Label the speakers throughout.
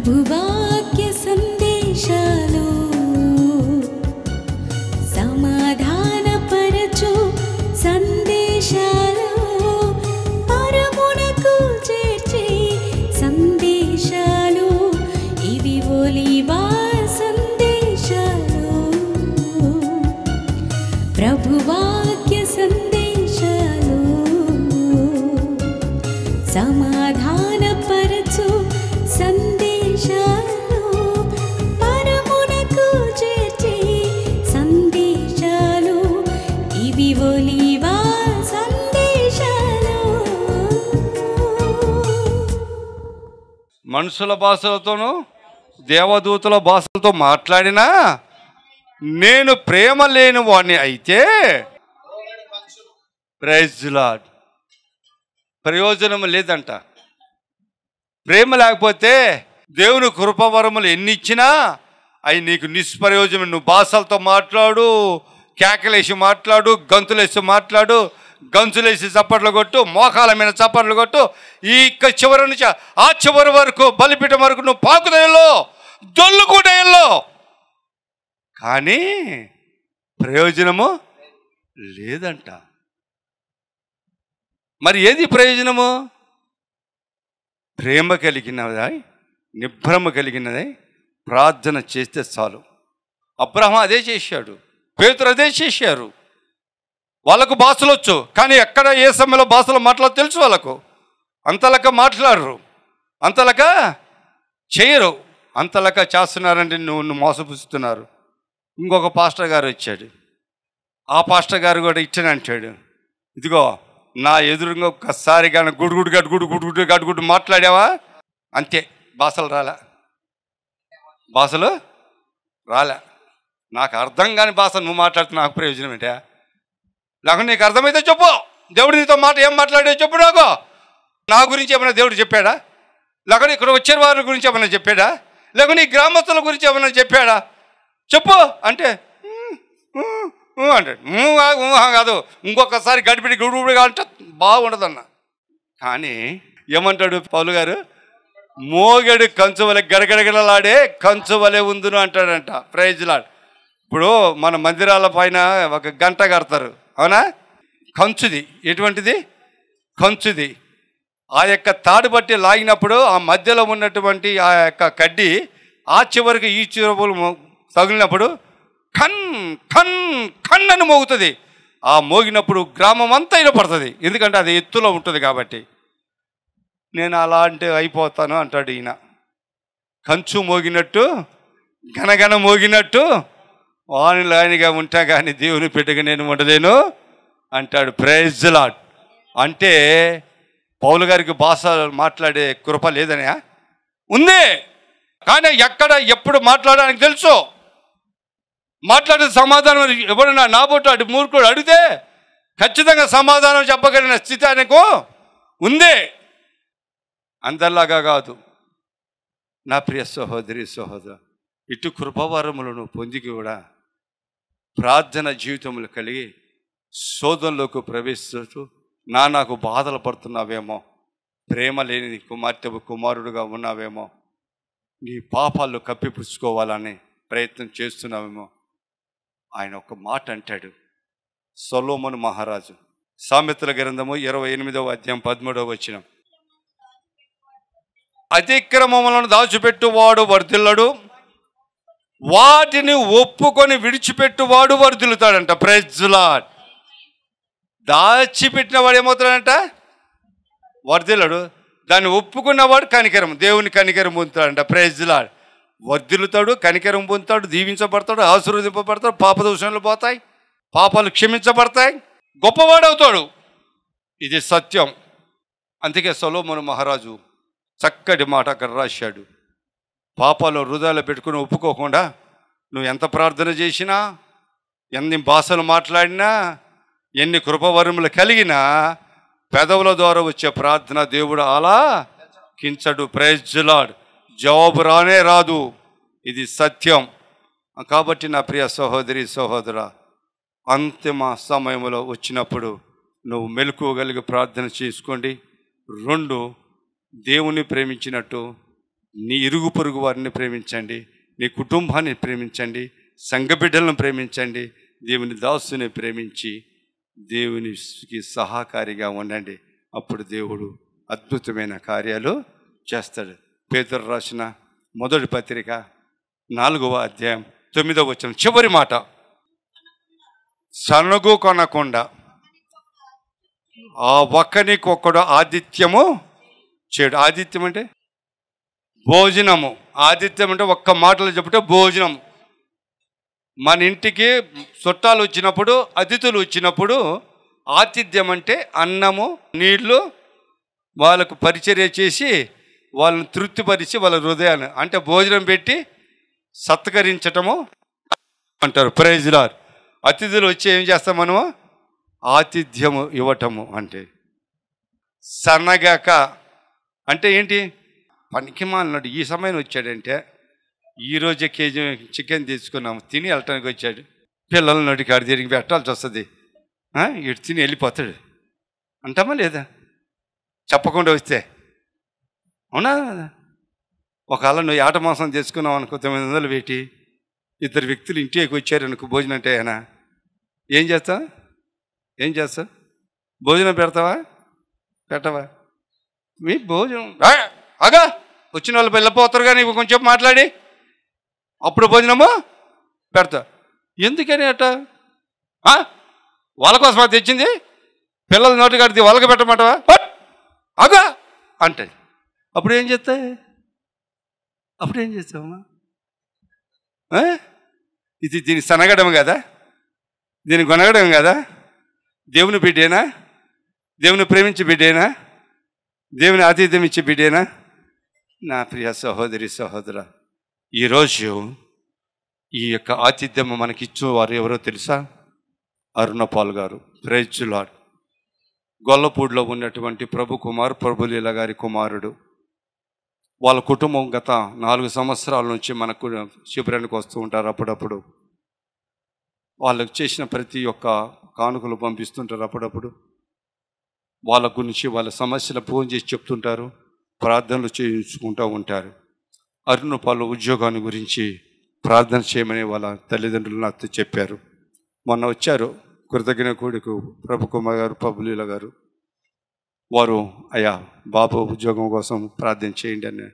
Speaker 1: ప్రభువాక్య సందేశాలు సమాధానపరచు సందేశాలు పరమునకు చేర్చే సందేశాలు ఇవి ఒలీవా సందేశాలు ప్రభువాక్య సందేశాలు సమాధానపరచు సందేశాలు పరమునకు చేర్చే సందేశాలు ఇవి ఒలీవా సందేశాలు.
Speaker 2: మనుషుల భాషలతోనూ దేవదూతల భాషలతో మాట్లాడినా నేను ప్రేమ లేని వాడిని అయితే ప్రైజ్ లార్డ్ ప్రయోజనం లేదంట. ప్రేమ లేకపోతే దేవుని కృపవరములు ఎన్ని ఇచ్చినా అవి నీకు నిష్ప్రయోజనం. నువ్వు భాషలతో మాట్లాడు, కేకలేసి మాట్లాడు, గంతులేసి మాట్లాడు, గంతులేసి చప్పట్లు కొట్టు, మోకాల మీద చప్పట్లు కొట్టు, ఈ చివరి నుంచి ఆ చివరి వరకు బలిపీఠం వరకు నువ్వు పాకుదయల్లో దొల్లుకుడయల్లో, కానీ ప్రయోజనము లేదంట. మరి ఏది ప్రయోజనము? ప్రేమ కలిగినదై నిభ్రమ కలిగినదై ప్రార్థన చేస్తే చాలు. అబ్రహాము అదే చేశాడు, పేతురు అదే చేశారు. వాళ్ళకు భాషలు వచ్చు, కానీ ఎక్కడ ఏ సమయంలో భాషలు మాట్లాడో తెలుసు వాళ్ళకు. అంతలక మాట్లాడరు, అంతలక చేయరు, అంతలక చేస్తున్నారంటే నువ్వు మోసపుస్తున్నారు. ఇంకొక పాస్టర్ గారు వచ్చాడు, ఆ పాస్టర్ గారు కూడా ఇచ్చని అంటాడు, ఇదిగో నా ఎదురుగా ఒక్కసారి కానీ గుడుగుడు గడుగుడు గుడుగుడు గడుగుడు మాట్లాడావా అంతే, భాషలు రాలే. నాకు అర్థం కాని భాష నువ్వు మాట్లాడుతున్నా నాకు ప్రయోజనం ఏంటా? లేకపోతే నీకు అర్థమైతే చెప్పు, దేవుడు నీతో మాట ఏం మాట్లాడే చెప్పు. నాకు నా గురించి ఏమైనా దేవుడు చెప్పాడా? లేకపోతే ఇక్కడ వచ్చే వారి గురించి ఏమైనా చెప్పాడా? లేకపోతే నీ గ్రామస్తుల గురించి ఏమైనా చెప్పాడా? చెప్పు అంటే అంటాడు. కాదు, ఇంకొకసారి గడిపిడి గుడుగుడుగా అంటే బాగుండదన్న. కానీ ఏమంటాడు పౌలు గారు? మోగెడు కంచు వలె గడగడగడలాడే కంచు వలె ఉందును అంటాడంట. Praise Lord. ఇప్పుడు మన మందిరాల పైన ఒక గంట కడతారు, అవునా? కంచుది. ఎటువంటిది? కంచుది. ఆ యొక్క తాడు బట్టి లాగినప్పుడు ఆ మధ్యలో ఉన్నటువంటి ఆ యొక్క కడ్డీ ఆ చివరికి ఈ చివరులు తగిలినప్పుడు ఖన్ ఖన్ ఖన్ అని మోగుతుంది. ఆ మోగినప్పుడు గ్రామం అంతా వినపడుతుంది, ఎందుకంటే అది ఎత్తులో ఉంటుంది కాబట్టి. నేను అలాంటి అయిపోతాను అంటాడు ఈయన. కంచు మోగినట్టు గనగన మోగినట్టు ఆనులానిగా ఉంటా కానీ దేవుని పెట్టగా నేను ఉండలేను అంటాడు. Praise Lord. అంటే పౌలు గారికి భాష మాట్లాడే కృప లేదనే ఉంది, కానీ ఎక్కడ ఎప్పుడు మాట్లాడడానికి తెలుసు. మాట్లాడే సమాధానం ఎవరైనా నాబోటు అటు మూర్ఖుడు అడిగితే ఖచ్చితంగా సమాధానం చెప్పగలిగిన స్థితి ఆయనకు ఉంది. అందరిలాగా కాదు. నా ప్రియ సహోదరి సహోదరు, ఇటు కృపవరములను పొంది కూడా ప్రార్థన జీవితములు కలిగి శోధనలోకి ప్రవేశిస్తూ నాకు బాధలు పడుతున్నావేమో, ప్రేమ లేని కుమారుడుగా ఉన్నావేమో, నీ పాపాలు కప్పిపుచ్చుకోవాలని ప్రయత్నం చేస్తున్నావేమో. ఆయన ఒక మాట అంటాడు. సొలొమోను మహారాజు, సామెతల గ్రంథము 28వ అధ్యాయం 13వ వచనం, అతిక్రమములను దాచిపెట్టువాడు వర్ధిల్లడు, వాటిని ఒప్పుకొని విడిచిపెట్టువాడు వర్ధిల్లుతాడంట. Praise lord. దాచిపెట్టిన వాడు ఏమవుతాడంట? వర్ధిల్లడు. దాన్ని ఒప్పుకున్నవాడు కనికరం, దేవుని కనికరం పొందుతాడంట. Praise lord. వర్ధిల్లుతాడు, కనికరం పొందుతాడు, దీవించబడతాడు, ఆశీర్వదింపబడతాడు, పాపదోషాలు పోతాయి, పాపాలు క్షమించబడతాయి, గొప్పవాడవుతాడు. ఇది సత్యం. అందుకే సొలొమోను మహారాజు చక్కటి మాట అక్కడ రాశాడు. పాపాలు హృదయాలు పెట్టుకుని ఒప్పుకోకుండా నువ్వు ఎంత ప్రార్థన చేసినా, ఎన్ని భాషలు మాట్లాడినా, ఎన్ని కృపవరములు కలిగినా పెదవుల ద్వారా వచ్చే ప్రార్థన దేవుడు అలా కించడు. Praise lord. జవాబు రానే రాదు. ఇది సత్యం. కాబట్టి నా ప్రియ సహోదరి సహోదరా, అంతిమ సమయంలో వచ్చినప్పుడు నువ్వు మెలకువగలిగి ప్రార్థన చేసుకోండి. 2, దేవుని ప్రేమించినట్టు నీ ఇరుగు పొరుగు వారిని ప్రేమించండి, నీ కుటుంబాన్ని ప్రేమించండి, సంఘ బిడ్డలను ప్రేమించండి, దేవుని దాసుని ప్రేమించి దేవునికి సహకారిగా ఉండండి. అప్పుడు దేవుడు అద్భుతమైన కార్యాలు చేస్తాడు. పేతురు రాసిన మొదటి పత్రిక 4వ అధ్యాయం 9వ వచనం చివరి మాట, సనుగు కొనకుండా ఆ ఒక్కనికొక్కడు ఆతిథ్యము చేయడు. ఆతిథ్యం అంటే భోజనము. ఆతిథ్యం అంటే ఒక్క మాటలో చెప్తే భోజనం. మన ఇంటికి చుట్టాలు వచ్చినప్పుడు, అతిథులు వచ్చినప్పుడు ఆతిథ్యం అంటే అన్నము, నీళ్లు, వాళ్ళకు పరిచర్య చేసి వాళ్ళని తృప్తిపరిచి వాళ్ళ హృదయాన్ని అంటే భోజనం పెట్టి సత్కరించటము అంటారు. Praise Lord. అతిథులు వచ్చి ఏం చేస్తాం మనము? ఆతిథ్యము ఇవ్వటము. అంటే సన్నగాక అంటే ఏంటి? పనికి మాలినాడు ఈ సమయం వచ్చాడంటే ఈరోజే కేజీ చికెన్ తీసుకున్నాము, తిని వెళ్ళటానికి వచ్చాడు. పిల్లల నడికాడు తిరిగి పెట్టాల్సి వస్తుంది. ఇటు తిని వెళ్ళిపోతాడు అంటామా లేదా? చెప్పకుండా వస్తే అవునా? ఒకవేళ నువ్వు ఆట మాంసం తెచ్చుకున్నావు అనుకో, 900 పెట్టి 2 వ్యక్తులు ఇంటికి వచ్చారు అనుకో, భోజనం అంటే అయినా ఏం చేస్తావు? భోజనం పెడతావా? పెట్టవా? మీ భోజనం అగా వచ్చిన వాళ్ళు వెళ్ళిపోతారు, కానీ కొంచెం మాట్లాడి అప్పుడు భోజనము పెడతా. ఎందుకని అట? వాళ్ళ కోసం తెచ్చింది, పిల్లల నోటి కడితే వాళ్ళకి పెట్టమంటావా? అగా అంటే అప్పుడు ఏం చేస్తావమ్మా? ఇది దీన్ని సనగడం కదా, దీన్ని కొనగడం కదా? దేవుని బిడ్డేనా? దేవుని ప్రేమించే బిడ్డేనా? దేవుని ఆతిథ్యం ఇచ్చే బిడ్డేనా? నా ప్రియ సహోదరి సహోదర, ఈరోజు ఈ యొక్క ఆతిథ్యం మనకిచ్చు వారు ఎవరో తెలుసా? అరుణపాల్ గారు. Praise lord. గొల్లపూడిలో ఉన్నటువంటి ప్రభులీల గారి కుమారుడు. వాళ్ళ కుటుంబం గత 4 సంవత్సరాల నుంచి మనకు శిబిరానికి వస్తూ ఉంటారు. అప్పుడప్పుడు వాళ్ళకు చేసిన ప్రతి ఒక్క కానుకలు పంపిస్తుంటారు. అప్పుడప్పుడు వాళ్ళ గురించి వాళ్ళ సమస్యలు ఫోన్ చేసి చెప్తుంటారు, ప్రార్థనలు చేయించుకుంటూ ఉంటారు. అరుణపాల్ ఉద్యోగాన్ని గురించి ప్రార్థన చేయమని వాళ్ళ తల్లిదండ్రులు నాకు చెప్పారు. మొన్న వచ్చారు కృతజ్ఞ కూడికు ప్రభుకుమార్ గారు, ప్రభులీల గారు. వారు అయ్యా బాబు ఉద్యోగం కోసం ప్రార్థన చేయండి అని,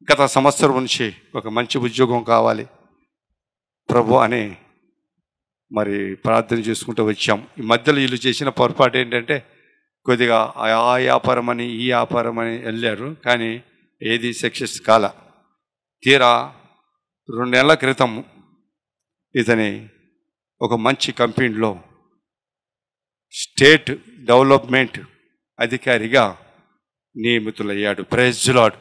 Speaker 2: గత సంవత్సరం నుంచి ఒక మంచి ఉద్యోగం కావాలి ప్రభు అని మరి ప్రార్థన చేసుకుంటూ వచ్చాం. ఈ మధ్యలో వీళ్ళు చేసిన పొరపాటు ఏంటంటే కొద్దిగా ఆ వ్యాపారం అని ఈ వ్యాపారం అని వెళ్ళారు, కానీ ఏది సక్సెస్ కాల. తీరా 2 నెలల క్రితం ఇతని ఒక మంచి కంపెనీలో స్టేట్ డెవలప్మెంట్ అధికారిగా నియమితులయ్యాడు. Praise lord.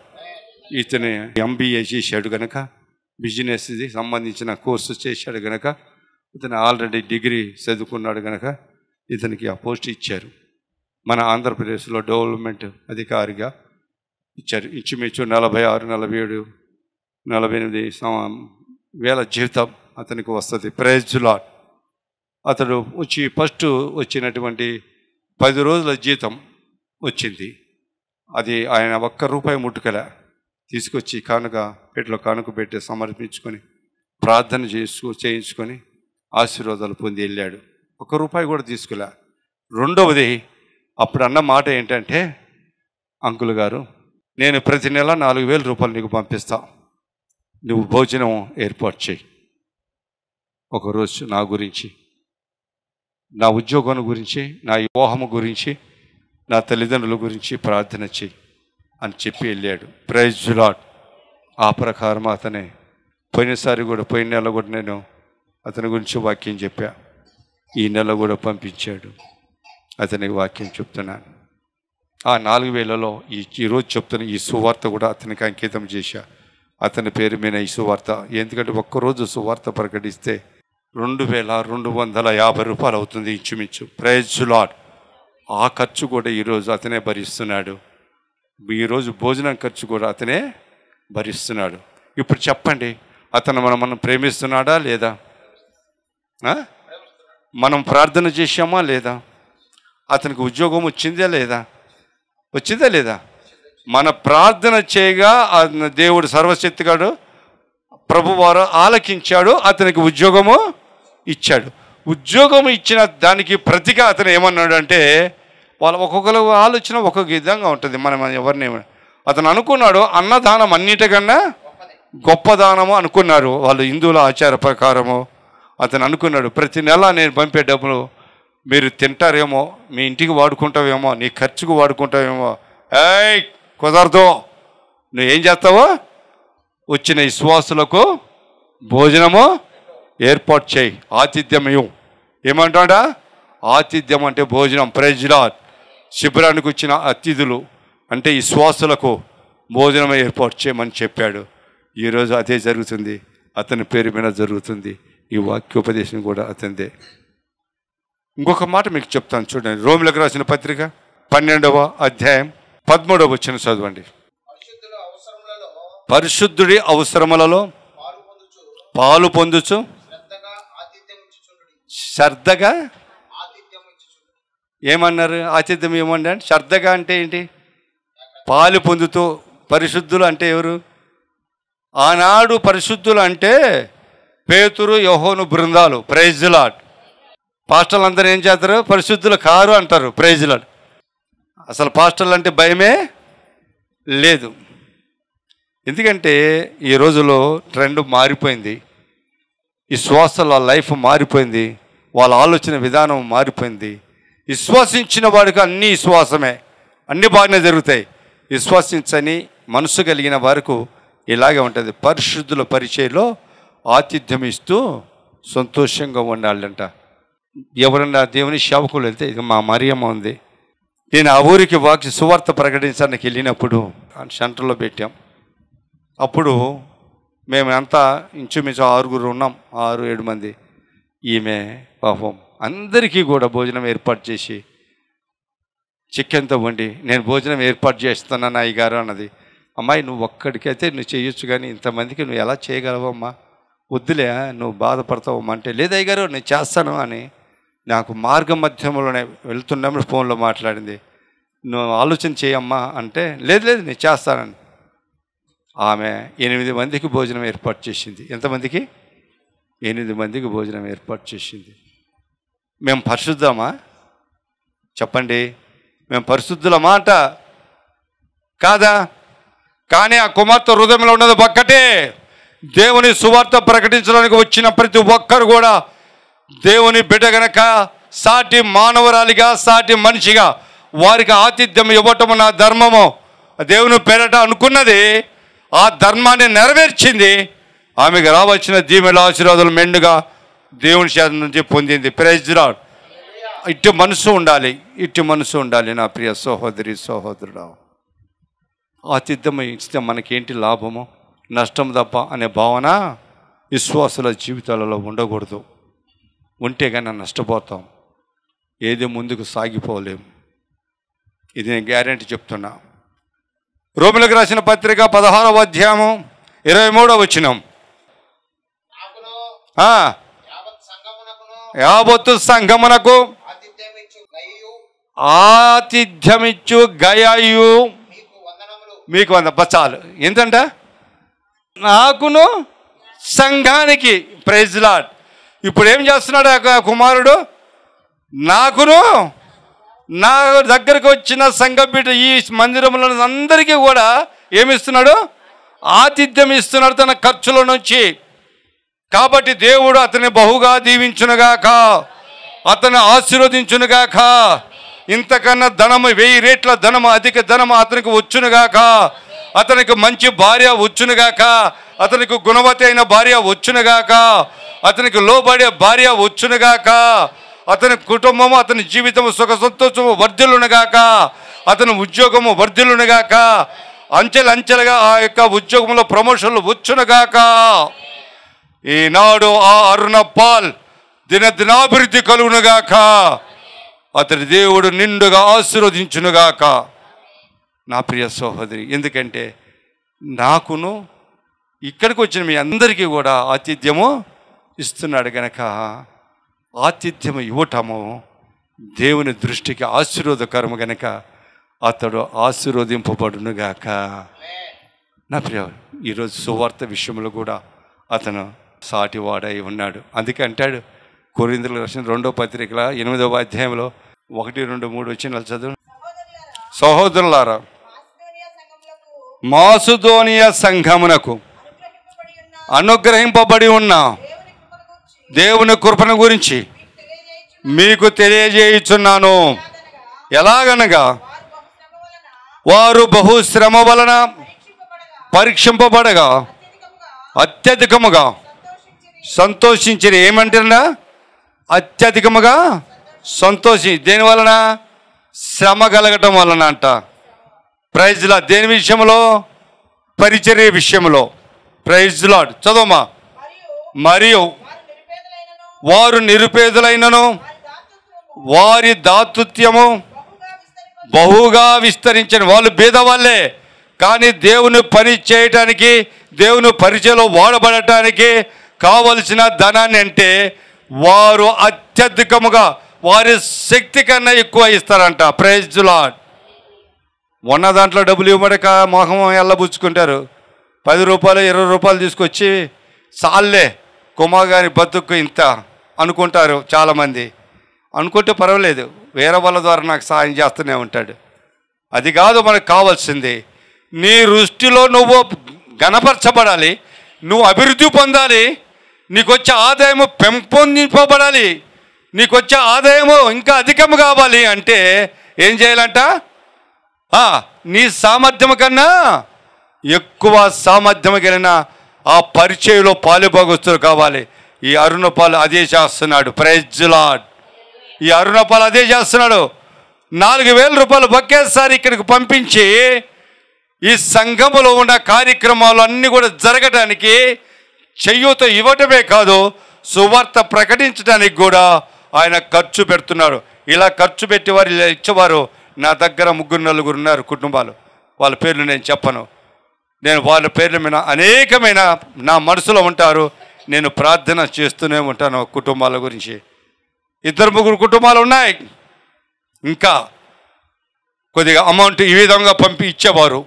Speaker 2: ఇతని MBA చేశాడు కనుక, బిజినెస్కి సంబంధించిన కోర్సు చేశాడు కనుక, ఇతను ఆల్రెడీ డిగ్రీ చదువుకున్నాడు కనుక ఇతనికి ఆ పోస్ట్ ఇచ్చారు. మన ఆంధ్రప్రదేశ్లో డెవలప్మెంట్ అధికారిగా ఇచ్చారు. ఇంచుమించు 46, 47, 48 వేల జీవితం అతనికి వస్తుంది. Praise Lord. అతడు వచ్చి ఫస్ట్ వచ్చినటువంటి 10 రోజుల జీతం వచ్చింది. అది ఆయన ₹1 ముట్టుకల తీసుకొచ్చి పెట్టిలో కానుక పెట్టి సమర్పించుకొని ప్రార్థన చేయించుకొని ఆశీర్వాదాలు పొంది వెళ్ళాడు. ₹1 కూడా తీసుకులే. రెండవది అప్పుడు అన్న మాట ఏంటంటే, అంకుల్ గారు నేను ప్రతి నెల ₹4,000 నీకు పంపిస్తా, నువ్వు భోజనం ఏర్పాటు చేయి, ఒకరోజు నా గురించి, నా ఉద్యోగం గురించి, నా వివాహము గురించి, నా తల్లిదండ్రుల గురించి ప్రార్థన చేయి అని చెప్పి వెళ్ళాడు. Praise Lord. ఆ ప్రకారం అతనే పోయిన నెల కూడా నేను అతని గురించి వాక్యం చెప్పా. ఈ నెల కూడా పంపించాడు. అతనికి వాక్యం చెప్తున్నాను. ఆ 4,000లో ఈరోజు చెప్తున్న ఈ సువార్త కూడా అతనికి అంకితం చేశా. అతని పేరు మీద ఈ సువార్త. ఎందుకంటే ఒక్కరోజు సువార్త ప్రకటిస్తే ₹2,250 అవుతుంది ఇంచుమించు. Praise Lord. ఆ ఖర్చు కూడా ఈరోజు అతనే భరిస్తున్నాడు. ఈరోజు భోజనం ఖర్చు కూడా అతనే భరిస్తున్నాడు. ఇప్పుడు చెప్పండి, అతను మనం ప్రేమిస్తున్నాడా లేదా? మనం ప్రార్థన చేశామా లేదా? అతనికి ఉద్యోగం వచ్చిందా లేదా? మన ప్రార్థన చేయగా దేవుడు సర్వశక్తిగాడు ప్రభువారు ఆలకించాడు, అతనికి ఉద్యోగము ఇచ్చాడు. ఉద్యోగం ఇచ్చిన దానికి ప్రతిగా అతను ఏమన్నాడు అంటే, వాళ్ళ ఒక్కొక్కరు ఆలోచన ఒక్కొక్క విధంగా ఉంటుంది. మనం ఎవరిని అతను అనుకున్నాడు అన్నదానం అన్నిటికన్నా గొప్ప దానము అనుకున్నారు వాళ్ళు హిందువుల ఆచార ప్రకారము. అతను అనుకున్నాడు ప్రతి నెల నేను పంపే డబ్బులు మీరు తింటారేమో, మీ ఇంటికి వాడుకుంటావేమో, నీ ఖర్చుకు వాడుకుంటావేమో. ఏయ్ కుదరదు, నువ్వేం చేస్తావో వచ్చిన విశ్వాసులకు భోజనము ఏర్పాటు చేయి, ఆతిథ్యం ఏమంటాడా? ఆతిథ్యం అంటే భోజనం. Praise Lord. శిబిరానికి వచ్చిన అతిథులు అంటే విశ్వాసులకు భోజనం ఏర్పాటు చేయమని చెప్పాడు. ఈరోజు అదే జరుగుతుంది, అతని పేరు మీద జరుగుతుంది. ఈ వాక్యోపదేశం కూడా అతనిదే. ఇంకొక మాట మీకు చెప్తాను చూడండి. రోమిలకు రాసిన పత్రిక 12వ అధ్యాయం 13వ వచనం చదవండి. పరిశుద్ధుడి అవసరములలో పాలు పొందుచు శ్రద్ధగా ఏమన్నారు? ఆతిథ్యం ఏమండి అంటే శ్రద్ధగా అంటే ఏంటి? పాలు పొందుతూ. పరిశుద్ధులు అంటే ఎవరు? ఆనాడు పరిశుద్ధులు అంటే పేతురు, యోహోను బృందాలు. Praise Lord. పాస్టర్లు అందరూ ఏం చేస్తారు? పరిశుద్ధులు కారు అంటారు. Praise Lord. అసలు పాస్టర్లు అంటే భయమే లేదు. ఎందుకంటే ఈ రోజులో ట్రెండ్ మారిపోయింది, ఈ శ్వాసల లైఫ్ మారిపోయింది, వాళ్ళ ఆలోచన విధానం మారిపోయింది. విశ్వసించిన వాడికి అన్నీ విశ్వాసమే, అన్నీ బాగానే జరుగుతాయి. విశ్వసించని మనసు కలిగిన వారికి ఇలాగే ఉంటుంది. పరిశుద్ధుల పరిచయలో ఆతిథ్యం ఇస్తూ సంతోషంగా ఉండాలంట. ఎవరన్నా దేవుని సేవకులు వెళ్తే, ఇది మా మరియమ్మ ఉంది, నేను ఆ ఊరికి సువార్త ప్రకటించడానికి వెళ్ళినప్పుడు సెంటర్లో పెట్టాం. అప్పుడు మేము అంతా ఇంచుమించు 6 ఉన్నాం, 6-7 మంది. ఈమె పాపం అందరికీ కూడా భోజనం ఏర్పాటు చేసి చికెన్తో వండి, నేను భోజనం ఏర్పాటు చేస్తున్నాను అయ్యగారు అన్నది. అమ్మాయి నువ్వు ఒక్కడికైతే నువ్వు చేయొచ్చు, కానీ ఇంతమందికి నువ్వు ఎలా చేయగలవమ్మా? వద్దులే, నువ్వు బాధపడతావమ్మా అంటే, లేదు అయ్యగారు నేను చేస్తాను అని నాకు మార్గ మధ్యంలోనే వెళ్తున్నప్పుడు ఫోన్లో మాట్లాడింది. నువ్వు ఆలోచన చేయమ్మా అంటే, లేదు నేను చేస్తానని. ఆమె 8 మందికి భోజనం ఏర్పాటు చేసింది. ఎంతమందికి? 8 మందికి భోజనం ఏర్పాటు చేసింది. మేము పరిశుద్ధమా? చెప్పండి, మేము పరిశుద్ధులమా అంట? కాదా? కానీ ఆ కుమార్తె హృదయంలో ఉన్నది ఒక్కటే, దేవుని సువార్త ప్రకటించడానికి వచ్చిన ప్రతి ఒక్కరు కూడా దేవుని బిడ్డ గనక సాటి మానవరాలిగా, సాటి మనిషిగా వారికి ఆతిథ్యం ఇవ్వటం నా ధర్మము. దేవుని పేరట అనుకున్నది, ఆ ధర్మాన్ని నెరవేర్చింది. ఆమెకు రావచ్చిన దీవెనల ఆశీర్వాదాలు మెండుగా దేవుని చేత నుంచి పొందింది. Praise Lord. ఇట్టి మనసు ఉండాలి, ఇట్టి మనసు ఉండాలి నా ప్రియ సహోదరి సహోదరుడు. ఆతిథ్యం ఇస్తే మనకేంటి లాభము, నష్టం తప్ప అనే భావన విశ్వాసుల జీవితాలలో ఉండకూడదు. ఉంటే కానీ నష్టపోతాం, ఏది ముందుకు సాగిపోలేము. ఇది నేను గ్యారెంటీ చెప్తున్నా. రోమిలకు రాసిన పత్రిక 16వ అధ్యాయము 23వ వచనం. యావత్తు సంఘమునకు ఆతిథ్యమిచ్చు గయయు మీకు చాలు. ఏంటంట? నాకును సంఘానికి. Praise Lord. ఇప్పుడు ఏం చేస్తున్నాడు ఆ కుమారుడు? నాకును నా దగ్గరకు వచ్చిన సంఘ బిడ్డ ఈ మందిరంలో అందరికీ కూడా ఏమిస్తున్నాడు? ఆతిథ్యం ఇస్తున్నాడు తన ఖర్చుల నుంచి. కాబట్టి దేవుడు అతన్ని బహుగా దీవించునుగాక, అతను ఆశీర్వదించునుగాక. ఇంతకన్నా ధనము 1000 రెట్ల ధనము, అధిక ధనము అతనికి వచ్చునుగాక. అతనికి మంచి భార్య వచ్చునుగాక, అతనికి గుణవతి అయిన భార్య వచ్చునుగాక, అతనికి లోబడే భార్య వచ్చునుగాక, అతని కుటుంబము అతని జీవితము సుఖ సంతోషము వర్ధిల్లునుగాక, అతని ఉద్యోగము వర్ధిల్లునుగాక, అంచెలంచెలుగా ఆ యొక్క ఉద్యోగంలో ప్రమోషన్లు వచ్చునుగాక. ఈనాడు ఆ అరుణ పాల్ దినాభివృద్ధి కలుగునుగాక, అతని దేవుడు నిండుగా ఆశీర్వదించునుగాక. నా ప్రియ సహోదరి, ఎందుకంటే నాకును ఇక్కడికి వచ్చిన మీ అందరికీ కూడా ఆతిథ్యము ఇస్తున్నాడు గనక, ఆతిథ్యము ఇవ్వటము దేవుని దృష్టికి ఆశీర్వాదకరము గనక అతడు ఆశీర్వదింపబడునుగాక. నా ప్రియ, ఈరోజు సువార్త విషయంలో కూడా అతను సాటివాడై ఉన్నాడు. అందుకే అంటాడు కొరింథీయులకు రాసిన 2వ పత్రికల 8వ అధ్యాయంలో 1, 2, 3 వచనాలు చదువు. సహోదరులారా, మాసిదోనియా సంఘమునకు అనుగ్రహింపబడి ఉన్న దేవుని కృపను గురించి మీకు తెలియజేయుచున్నాను. ఎలాగనగా వారు బహుశ్రమ వలన పరీక్షింపబడగా అత్యధికముగా సంతోషించిరి. ఏమంటారా? అత్యధికముగా దేని వలన? శ్రమ కలగటం వలన అంట. ప్రైజ్లా. దేని విషయంలో? పరిచర్య విషయంలో. Praise lord. చదవమా. మరియు వారు నిరుపేదలైనను వారి దాతృత్యము బహుగా విస్తరించను. వాళ్ళు బీదవాళ్ళే, కానీ దేవుని పని చేయటానికి, దేవుని పరిచయలో వాడబడటానికి కావలసిన ధనాన్ని అంటే వారు అత్యధికముగా వారి శక్తి కన్నా ఎక్కువ ఇస్తారంట. Praise Lord. ఉన్న దాంట్లో డబ్బులు ఇవ్వడక మొహం ఎల్లబుచ్చుకుంటారు. 10 రూపాయలు 20 రూపాయలు తీసుకొచ్చి చాలే కుమాగాని బతుకు ఇంత అనుకుంటారు చాలామంది. అనుకుంటే పర్వాలేదు, వేరే వాళ్ళ ద్వారా నాకు సాయం చేస్తూనే ఉంటాడు. అది కాదు మనకు కావాల్సింది. నీ దృష్టిలో నువ్వు గణపరచబడాలి, నువ్వు అభివృద్ధి పొందాలి, నీకు వచ్చే ఆదాయము పెంపొందింపబడాలి, నీకు వచ్చే ఆదాయము ఇంకా అధికం కావాలి అంటే ఏం చేయాలంట? నీ సామర్థ్యం కన్నా ఎక్కువ సామర్థ్యం కలిగిన ఆ పరిచయలో పాలుభాగస్తులు కావాలి. ఈ అరుణపాలు అదే చేస్తున్నాడు. Praise Lord. ఈ అరుణపాలు అదే చేస్తున్నాడు. 4,000 రూపాయలు ఒకేసారి ఇక్కడికి పంపించి ఈ సంఘములో ఉన్న కార్యక్రమాలు అన్నీ కూడా జరగడానికి చెయ్యూత ఇవ్వటమే కాదు, సువార్త ప్రకటించడానికి కూడా ఆయన ఖర్చు పెడుతున్నాడు. ఇలా ఖర్చు పెట్టేవారు, ఇలా ఇచ్చేవారు నా దగ్గర 3-4 ఉన్నారు కుటుంబాలు. వాళ్ళ పేర్లు నేను చెప్పను. నేను వాళ్ళ పేర్ల మీద అనేకమైన నా మనసులో ఉంటారు. నేను ప్రార్థన చేస్తూనే ఉంటాను కుటుంబాల గురించి. 2-3 కుటుంబాలు ఉన్నాయి. ఇంకా కొద్దిగా అమౌంట్ ఈ విధంగా ఇచ్చేవారు,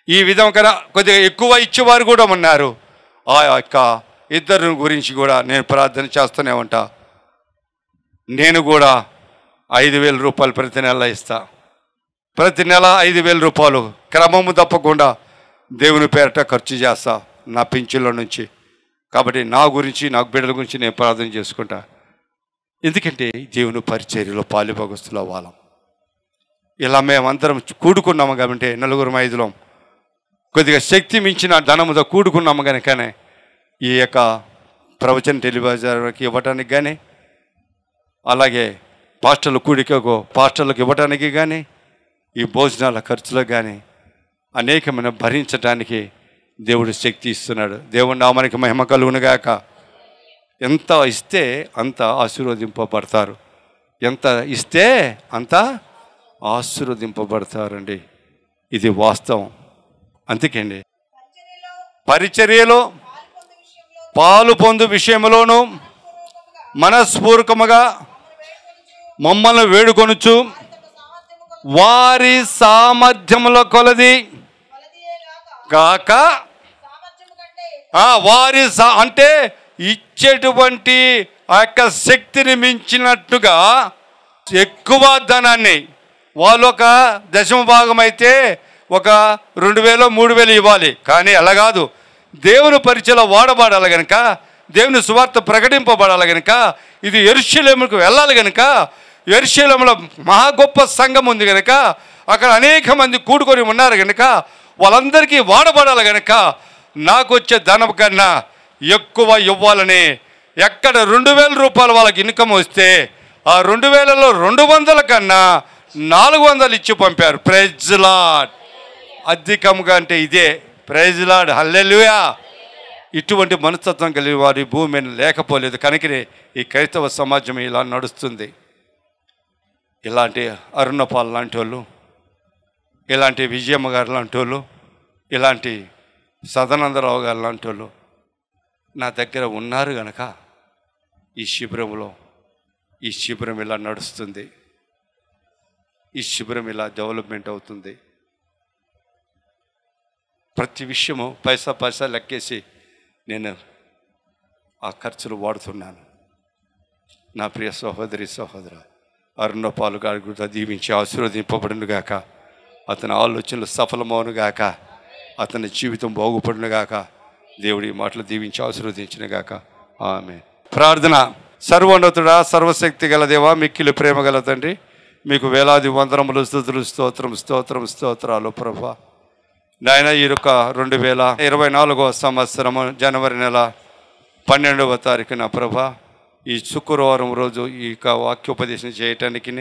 Speaker 2: ఈ విధంగా కొద్దిగా ఎక్కువ ఇచ్చేవారు కూడా ఉన్నారు. ఆ యొక్క 2 గురించి కూడా నేను ప్రార్థన చేస్తూనే ఉంటా. నేను కూడా 5,000 రూపాయలు ప్రతి నెల ఇస్తా. ప్రతి నెల 5,000 రూపాయలు క్రమము తప్పకుండా దేవుని పేరట ఖర్చు చేస్తా నా పింఛన్ల నుంచి. కాబట్టి నా గురించి, నా బిడ్డల గురించి నేను ప్రార్థన చేసుకుంటా. ఎందుకంటే దేవుని పరిచర్యలో పాలుభాగస్తులు అవ్వాలం. ఇలా మేమందరం కూడుకున్నాము కాబట్టి 4-5 కొద్దిగా శక్తి మించిన ధనముతో కూడుకున్నాము కనుకనే ఈ యొక్క ప్రవచన టెలివిజన్కి ఇవ్వటానికి కానీ, అలాగే పాస్టర్లకు ఇవ్వటానికి కానీ, ఈ భోజనాల ఖర్చులకు కానీ అనేకమైన భరించడానికి దేవుడు శక్తి ఇస్తున్నాడు. దేవుడి నామానికి మహిమ కలుగునుగాక. ఎంత ఇస్తే అంత ఆశీర్వదింపబడతారు, ఎంత ఇస్తే అంత ఆశీర్వదింపబడతారండి. ఇది వాస్తవం. అందుకండి పరిచర్యలో పాలు పొందు విషయంలోనూ మనస్పూర్వకముగా మమ్మల్ని వేడుకొనుచు వారి సామర్థ్యముల కొలది కాక వారి అంటే ఇచ్చేటువంటి ఆ యొక్క శక్తిని మించినట్టుగా ఎక్కువ ధనాన్ని వాళ్ళు ఒక 10వ భాగం అయితే ఒక 2,000 3,000 ఇవ్వాలి. కానీ అలా కాదు. దేవుని పరిచయలో వాడబడాలి కనుక, దేవుని సువార్త ప్రకటింపబడాలి కనుక, ఇది యెరూషలేముకు వెళ్ళాలి కనుక, యెరూషలేములో మహా గొప్ప సంఘం ఉంది కనుక, అక్కడ అనేక మంది కూడుకొని ఉన్నారు కనుక, వాళ్ళందరికీ వాడబడాలి కనుక నాకు వచ్చే ధనం కన్నా ఎక్కువ ఇవ్వాలని ఎక్కడ 2,000 రూపాయలు వాళ్ళకి ఇన్కమ్ వస్తే ఆ 2,000లో 200 కన్నా 400 ఇచ్చి పంపారు. Praise lord. అధికంగా అంటే ఇదే. Praise lord. హల్లెలూయా. ఇటువంటి మనస్తత్వం కలిగి వారి భూమి మీద లేకపోలేదు కనుకనే ఈ క్రైస్తవ సమాజం ఇలా నడుస్తుంది. ఇలాంటి అరుణపాల్ లాంటి వాళ్ళు, ఇలాంటి విజయమ్మ గారు లాంటి వాళ్ళు, ఇలాంటి సదానందరావు గారు లాంటి వాళ్ళు నా దగ్గర ఉన్నారు కనుక ఈ శిబిరం ఇలా నడుస్తుంది. ఈ శిబిరం ఇలా డెవలప్మెంట్ అవుతుంది. ప్రతి విషయము పైసా లెక్కేసి నేను ఆ ఖర్చులు వాడుతున్నాను. నా ప్రియ సహోదరి సహోదర, అరుణపాలు గారి కూడా దీవించి ఆశీర్వదింపబడును గాక, అతని ఆలోచనలు సఫలమవును గాక, అతని జీవితం బాగుపడును గాక. దేవుడి మాటలు దీవించి ఆశీర్వదించిన గాక. ఆమేన్. ప్రార్థన. సర్వోన్నతుడా, సర్వశక్తి గల దేవా, మిక్కిలి ప్రేమ గల తండ్రి, మీకు వేలాది వందనములు, స్తుతులు, స్తోత్రాలు ప్రభువా. నాయన, ఈ యొక్క 2024 సంవత్సరము జనవరి నెల 12వ తారీఖున ప్రభా, ఈ శుక్రవారం రోజు ఈ యొక్క వాక్యోపదేశం చేయటానికి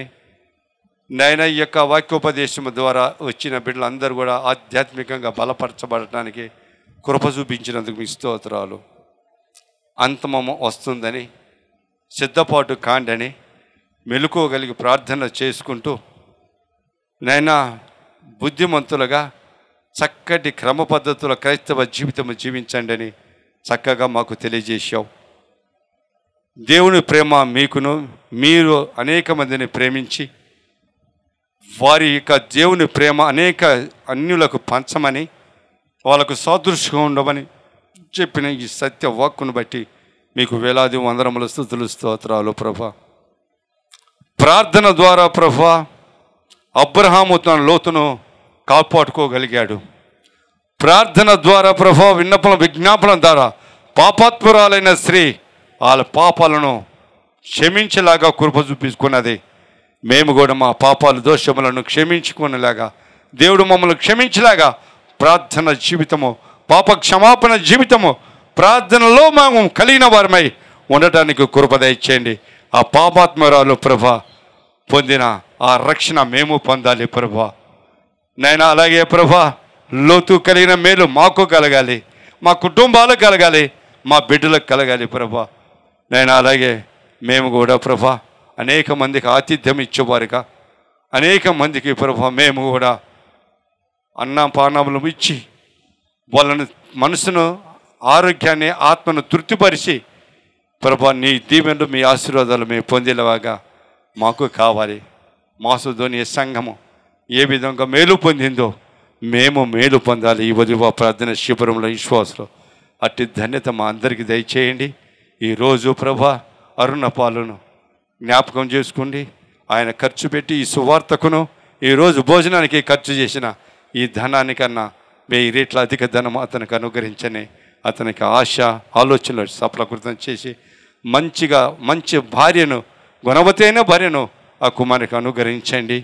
Speaker 2: నాయన, ఈ యొక్క వాక్యోపదేశం ద్వారా వచ్చిన బిడ్డలందరూ కూడా ఆధ్యాత్మికంగా బలపరచబడటానికి కృప చూపించినందుకు మీ స్తోత్రాలు. అంతమము వస్తుందని సిద్ధపాటు కాండని మెలుకోగలిగి ప్రార్థన చేసుకుంటూ నైనా బుద్ధిమంతులుగా చక్కటి క్రమ పద్ధతుల క్రైస్తవ జీవితం జీవించండి అని చక్కగా మాకు తెలియజేశావు. దేవుని ప్రేమ మీకును, మీరు అనేక మందిని ప్రేమించి వారి యొక్క దేవుని ప్రేమ అనేక అన్యులకు పంచమని, వాళ్ళకు సాదృశ్యంగా ఉండమని చెప్పిన ఈ సత్య వాక్కును బట్టి మీకు వేలాది వందనములు, స్తుతులు, స్తోత్రాలు ప్రభా. ప్రార్థన ద్వారా ప్రభా అబ్రహాము తన లోతును కాపాడుకోగలిగాడు. ప్రార్థన ద్వారా ప్రభా విజ్ఞాపన ద్వారా పాపాత్మురాలైన స్త్రీ వాళ్ళ పాపాలను క్షమించేలాగా కృప చూపించుకున్నది. మేము కూడా మా పాపాలు దోషములను క్షమించుకునేలాగా, దేవుడు మమ్మల్ని క్షమించేలాగా ప్రార్థన జీవితము, పాప క్షమాపణ జీవితము, ప్రార్థనలో మేము కలిగిన వారమై ఉండటానికి కృప దయచేయండి. ఆ పాపాత్మరాలు ప్రభా పొందిన ఆ రక్షణ మేము పొందాలి ప్రభా. నైనా అలాగే ప్రభా లోతు కలిగిన మేలు మాకు కలగాలి, మా కుటుంబాలకు కలగాలి, మా బిడ్డలకు కలగాలి ప్రభా. నైనా అలాగే మేము కూడా ప్రభా అనేక మందికి ఆతిథ్యం ఇచ్చేవారుగా, అనేక మందికి ప్రభా మేము కూడా అన్నపానములు ఇచ్చి వాళ్ళని మనసును, ఆరోగ్యాన్ని, ఆత్మను తృప్తిపరిచి ప్రభా నీ దీవెనలు, మీ ఆశీర్వాదాలు మేము పొందేలాగా మాకు కావాలి. మాసుధోని సంఘము ఏ విధంగా మేలు పొందిందో మేము మేలు పొందాలి. ఈ ఉదయ ప్రార్థన శిబిరంలో విశ్వాసంలో అట్టి ధన్యత మా అందరికీ దయచేయండి. ఈరోజు ప్రభా అరుణపాలను జ్ఞాపకం చేసుకోండి. ఆయన ఖర్చు పెట్టి ఈ సువార్తకును ఈరోజు భోజనానికి ఖర్చు చేసిన ఈ ధనానికన్నా 1000 రెట్ల అధిక ధనం అతనికి అనుగ్రహించని, అతనికి ఆశ ఆలోచనలు సఫలీకృతం చేసి మంచి భార్యను, గుణవతైన భార్యను ఆ కుమారునికి అనుగ్రహించండి.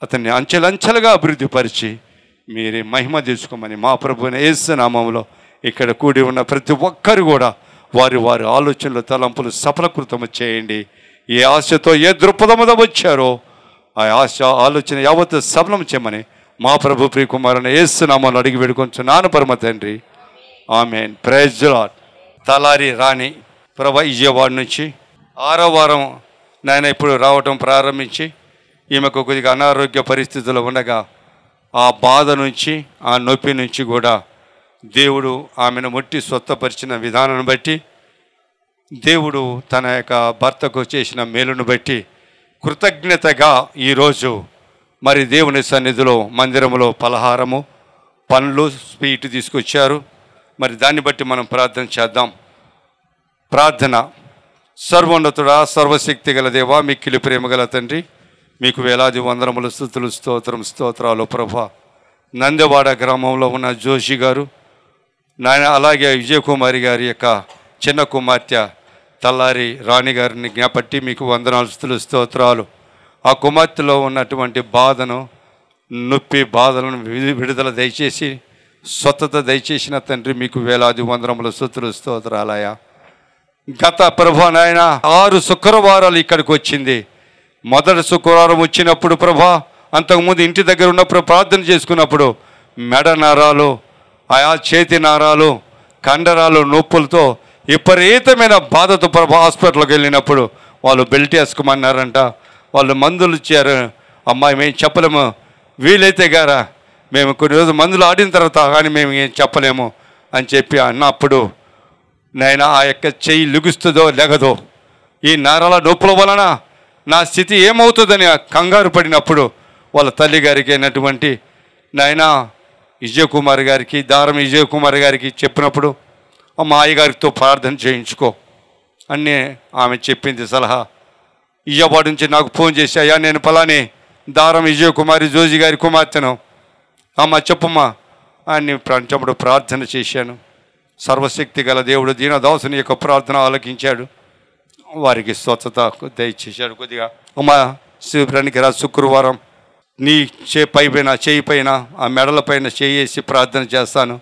Speaker 2: అతన్ని అంచెలంచెలుగా అభివృద్ధిపరిచి మీరే మహిమ తీసుకోమని మా ప్రభువైన యేసు నామములో ఇక్కడ కూడి ఉన్న ప్రతి ఒక్కరు కూడా వారి ఆలోచనలు, తలంపులు సఫలీకృతం చేయండి. ఏ ఆశతో, ఏ దృక్పథముతో వచ్చారో ఆ ఆశ, ఆలోచన యావత్తు సఫలం చేయమని మా ప్రభు ప్రియ కుమారుని యేసు నామములో అడిగి వేడుకొంచున్నాను పరమ తండ్రి. Amen. Praise the lord. Talari Rani Prabha Vijayawada నుంచి 6వ వారం నాయన ఇప్పుడు రావటం ప్రారంభించి ఈమెకు కొద్దిగా అనారోగ్య పరిస్థితుల్లో ఉండగా ఆ బాధ నుంచి, ఆ నొప్పి నుంచి కూడా దేవుడు ఆమెను ముట్టి స్వస్థపరిచిన విధానాన్ని బట్టి, దేవుడు తన యొక్క భర్తకు చేసిన మేలును బట్టి కృతజ్ఞతగా ఈరోజు మరి దేవుని సన్నిధిలో మందిరంలో పలహారము, పండ్లు, స్వీట్ తీసుకొచ్చారు. మరి దాన్ని బట్టి మనం ప్రార్థన చేద్దాం. ప్రార్థన. సర్వోన్నతుడా, సర్వశక్తి గల దేవా, మిక్కిలి ప్రేమ గల తండ్రి, మీకు వేలాది వందనములు, స్తుతులు, స్తోత్రాలు ప్రభా. నందెవాడ గ్రామంలో ఉన్న జోషి గారు నాయన, అలాగే విజయకుమారి గారి యొక్క చిన్న కుమార్తె తల్లారి రాణి గారిని జ్ఞాపట్టి మీకు వందనాలు, స్తుతులు, స్తోత్రాలు. ఆ కుమార్తెలో ఉన్నటువంటి బాధను, నొప్పి బాధలను విడుదల దయచేసి స్వస్థత దయచేసిన తండ్రి మీకు వేలాది వందనములు, స్తుతులు, స్తోత్రాలయ. గత ప్రభా నాయన 6 శుక్రవారాలు ఇక్కడికి వచ్చింది. మొదటి శుక్రవారం వచ్చినప్పుడు ప్రభా, అంతకుముందు ఇంటి దగ్గర ఉన్నప్పుడు ప్రార్థన చేసుకున్నప్పుడు మెడ నరాలు, ఆయా చేతి నరాలు, కండరాలు నొప్పులతో విపరీతమైన బాధతో ప్రభా హాస్పిటల్కి వెళ్ళినప్పుడు వాళ్ళు బెల్ట్ వేసుకోమన్నారంట. వాళ్ళు మందులు ఇచ్చారు. అమ్మాయి మేము చెప్పలేము, వీలైతే గారా మేము కొన్ని రోజులు మందులు ఆడిన తర్వాత కానీ మేము ఏం చెప్పలేము అని చెప్పి అన్నప్పుడు నాయన ఆ యొక్క చెయ్యి లిగుస్తుందో లెగదో, ఈ నరాల నొప్పుల వలన నా స్థితి ఏమవుతుందని కంగారు పడినప్పుడు వాళ్ళ తల్లి గారికి అయినటువంటి నాయన విజయ్ కుమార్ గారికి, దారం విజయ్ కుమార్ గారికి చెప్పినప్పుడు మా అయ్యగారితో ప్రార్థన చేయించుకో అని ఆమె చెప్పింది సలహా. విజయవాడ నుంచి నాకు ఫోన్ చేసి, అయ్యా నేను పలాని దారం విజయ్ కుమారి జోజి గారి కుమార్తెను, అమ్మ చెప్పమ్మా అని ప్రపంచముడు ప్రార్థన చేశాను. సర్వశక్తి గల దేవుడు దీనదాసుని యొక్క ప్రార్థన ఆలకించాడు. వారికి స్వచ్ఛత దయచేశాడు. కొద్దిగా అమ్మ శిబిరానికి రా, శుక్రవారం నీ చేయి పైన ఆ మెడల పైన చేసి ప్రార్థన చేస్తాను,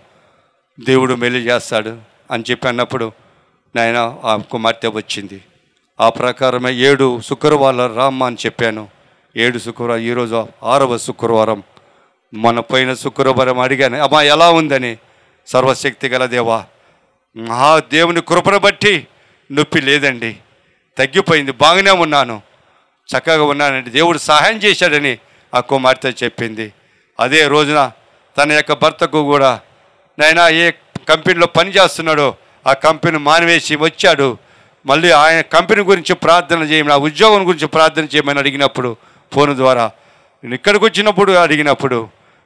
Speaker 2: దేవుడు మెల్లి చేస్తాడు అని చెప్పి అన్నప్పుడు నాయన ఆ కుమార్తె వచ్చింది. ఆ ప్రకారమే 7 శుక్రవారాలు రామ్మ అని చెప్పాను. 7 శుక్రవారం, ఈరోజు 6వ శుక్రవారం. మన పోయిన శుక్రవారం అడిగాను, అమ్మా ఎలా ఉందని. సర్వశక్తి గల దేవా, మహా దేవుని కృపను బట్టి నొప్పి లేదండి, తగ్గిపోయింది, బాగానే ఉన్నాను, చక్కగా ఉన్నానండి, దేవుడు సహాయం చేశాడని ఆ కుమార్తె చెప్పింది. అదే రోజున తన యొక్క భర్తకు కూడా నాయన ఏ కంపెనీలో పని చేస్తున్నాడో ఆ కంపెనీ మానివేసి వచ్చాడు. మళ్ళీ ఆయన కంపెనీ గురించి ప్రార్థన చేయమని, ఆ ఉద్యోగం గురించి ప్రార్థన చేయమని అడిగినప్పుడు ఫోన్ ద్వారా, నేను ఇక్కడికి వచ్చినప్పుడు అడిగినప్పుడు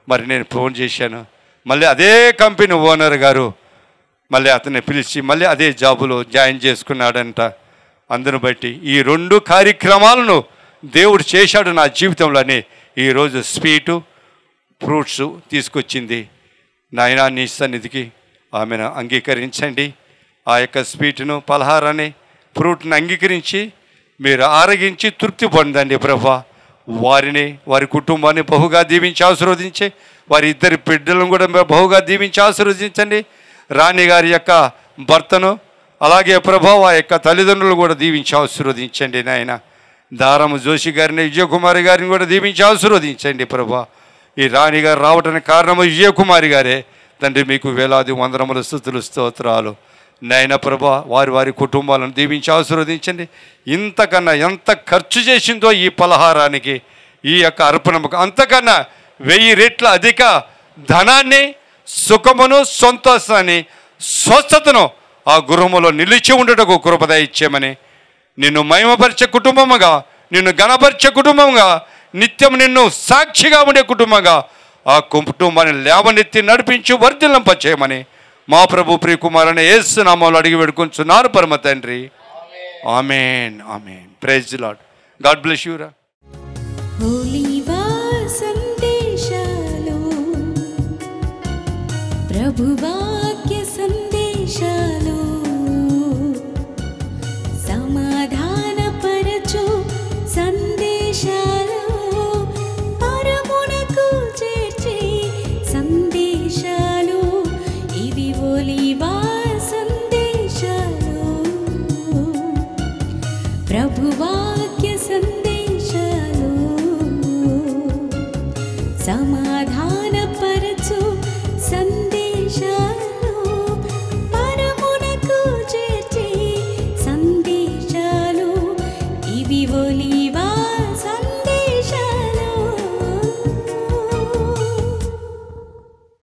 Speaker 2: మరి నేను ఫోన్ చేశాను. మళ్ళీ అదే కంపెనీ ఓనర్ గారు మళ్ళీ అతన్ని పిలిచి మళ్ళీ అదే జాబులో జాయిన్ చేసుకున్నాడంట. అందును బట్టి ఈ 2 కార్యక్రమాలను దేవుడు చేశాడు నా జీవితంలోనే. ఈరోజు స్వీటు ఫ్రూట్స్ తీసుకొచ్చింది. నాయన నీ సన్నిధికి ఆమెను అంగీకరించండి. ఆ యొక్క స్వీట్ను, పలహారాన్ని, ఫ్రూట్ని అంగీకరించి మీరు ఆరగించి తృప్తి పొందండి ప్రభా. వారిని, వారి కుటుంబాన్ని బహుగా దీవించి ఆశీర్వదించి, వారి 2 బిడ్డలను కూడా బహుగా దీవించి ఆశీర్వదించండి. రాణి గారి యొక్క భర్తను, అలాగే ప్రభా ఆ యొక్క తల్లిదండ్రులు కూడా దీవించి ఆశీర్వదించండి నాయన. దారము జోషి గారిని, విజయకుమారి గారిని కూడా దీవించి ఆశీర్వదించండి ప్రభా. ఈ రాణి గారు రావడానికి కారణము విజయకుమారి గారే. తండ్రి మీకు వేలాది వందనములు స్తుతులు స్తోత్రాలు నాయన ప్రభా. వారి కుటుంబాలను దీవించి ఆశీర్వదించండి. ఇంతకన్నా ఎంత ఖర్చు చేసిందో ఈ పలహారానికి, ఈ యొక్క అర్పణకు, అంతకన్నా 1000 రెట్ల అధిక ధనాన్ని, సుఖమును, సంతోషాన్ని, స్వస్థతను ఆ గృహములో నిలిచి ఉండటకు కృపద ఇచ్చేమని, నిన్ను మహిమపరిచే కుటుంబముగా, నిన్ను ఘనపరిచే కుటుంబంగా, నిత్యం నిన్ను సాక్షిగా ఉండే కుటుంబంగా ఆ కుటుంబాన్ని లేవనెత్తి నడిపించి వర్ధిల్లింపచేయమని మా ప్రభు ప్రియకుమారుని యేసు నామములో అడిగి వేడుకొంచున్నాను పరమ తండ్రి. Amen, amen. Praise the lord. God bless you రా.
Speaker 1: సందేశాలు, ప్రభువాక్య సందేశాలు, సమాధానపరచు సందేశాలు, పరమునకు చేర్చే సందేశాలు, ఇవి ఒలీవా సందేశాలు, ప్రభువాక్య సందేశాలు, సమా